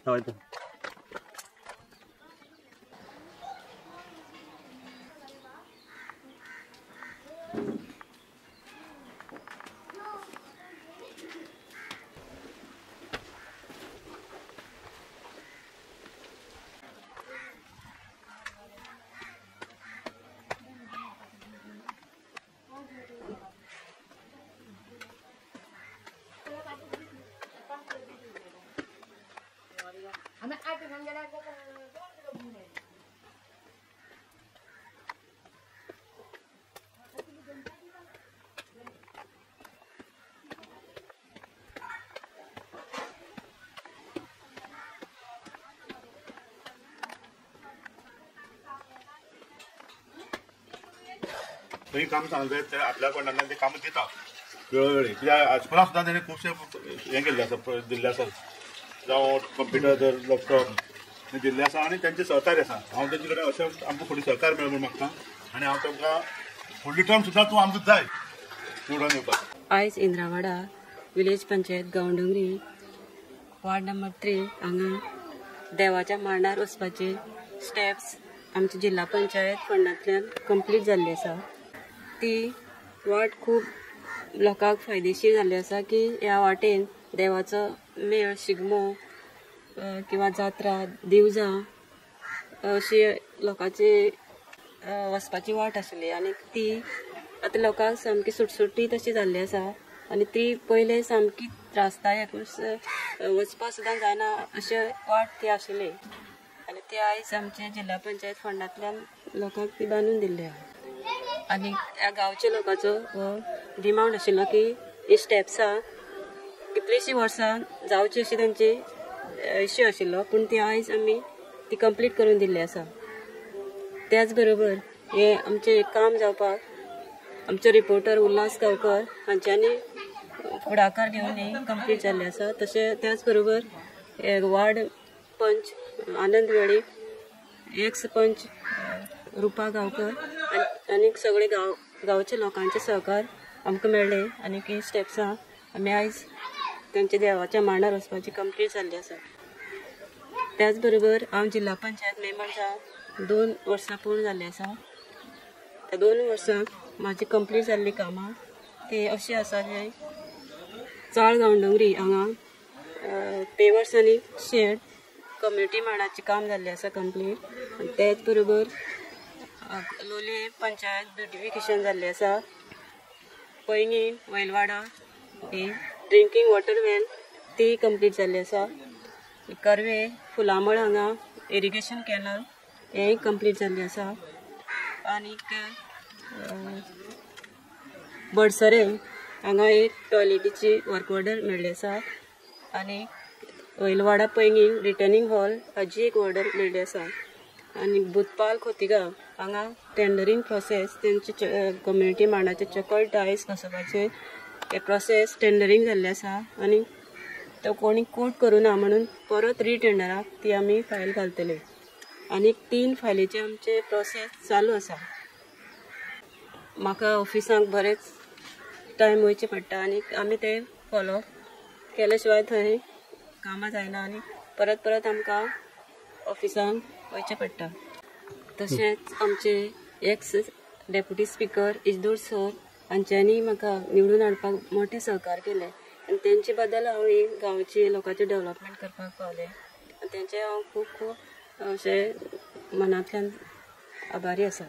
हय खंय काम सांगले ते आपल्या कोणाकडे ते काम दिता वेळोवेळी कित्याक हायस्कुलाक सुद्दां तेणें खुबशे हें केल्लें आसा दिल्लें आसा जावं कंप्युटर जर लॅपटॉप दिल्ले आसा आनी तेंचें सहकार्य आसा हांव तेंचे कडेन अशें आमकां फुडें सहकार्य मेळ्ळें म्हूण मागता आनी हांव तांकां फुडली टर्म सुद्दां तूं आमकां जाय निवडून येवपाक। आयज Indrawada village panchayat Gaondongri ward number 3 हांगा देवाच्या मांडार वचपाचे स्टेप्स आमच्या जिल्हा पंचायत फंडांतल्यान कंप्लीट जाल्ली आसा। ती वाट खूब लोकांक फायदेशीर जाल्ली आसा की ह्या वाटेन देवाचो मेळ शिगमो किंवा जात्रा दिवजां अशी लोकांची वचपाची वाट आसली आनी ती आतां लोकांक सामकी सुटसुटीत अशी जाल्ली आसा आनी ती पयले सामकी त्रासदायक वचपाक सुद्दां जायना अशें वाट ती आशिल्ली आनी ती आयज आमच्या जिल्हा पंचायत फंडांतल्यान लोकांक ती बांदून दिल्ली आहा आनी ह्या गांवच्या लोकांचो हो डिमांड आशिल्लो की ही स्टेप्सां कितलींशीं वर्सां जावची अशी तांची इश्यू आशिल्लो पूण ती आयज आमी ती कंप्लीट करून दिल्ली आसा। त्याच बरोबर हे आमचें काम जावपाक आमचे रिपोर्टर उल्हास गांवकर हांच्यांनी फुडाकार घेवन ही कंप्लीट जाल्ली आसा। तशें त्याच बरोबर वार्ड पंच आनंद वेळी एक्स पंच रुपा गांवकर आनी सगळे गांवच्या लोकांचे सहकार आमकां मेळ्ळे आनी ही स्टेप्सां आमी आयज तेंच्या देवाच्या मांडार वचपाची कंप्लीट जाल्ली आसा। त्याच बरोबर हांव जिल्हा पंचायत मेंबर जावन 2 वर्सां पूर्ण जाल्ली आसा। त्या 2 वर्सांक म्हाजी कंप्लीट जाल्ली कामां ती अशी आसा की चाळ गांवडोंगरी हांगा पेवर्स आनी शेड कम्युनिटी मांडाचें काम जाल्लें आसा कंप्लीट आनी तेच बरोबर लोलये पंचायत ब्युटिफिकेशन जाल्लें आसा। पैंगी वैलवाडा ही ड्रिंकींग वॉटर वेल ती कंप्लीट जाल्ली आसा। करवे फुलामळ हांगा इरिगेशन कॅनल हेंय कंप्लीट जाल्लें आसा आनीक बडसरे हांगा एक टॉयलेटीची वर्क ऑर्डर मेळ्ळी आसा आनी वैलवाडा पैंगी रिटर्निंग हॉल हाजी एक ऑर्डर मेळ्ळी आसा आनी बुधपाल खोतिगांव हांगा टेंडरींग प्रोसेस तेंचे कम्युनिटी मांडाचे चकल टायल्स बसोवपाचे हे प्रोसेस टेंडरींग जाल्ले आसा आनी तो कोणी कोट करूना म्हणून परत रिटेंडराक ती आमी फायल घालतले आनी 3 फायलीचे आमचे प्रोसेस चालू आसा। म्हाका ऑफिसांक बरेच टायम वयचे पडटा आनी आमी ते फॉलो केल्या शिवाय थंय कामां जायना आनी परत परत आमकां ऑफिसांक वयचें पडटा। तशेंच आमचे एक्स डेप्युटी स्पीकर इजदूर सर हांच्यांनी म्हाका निवडून हाडपाक मोठे सहकार केले आनी तेंचे बद्दल हांव ही गांवची लोकांचे डेवलपमेंट करपाक पावलें आनी तेंचे हांव खूब खूब अशें मनांतल्यान आभारी आसा।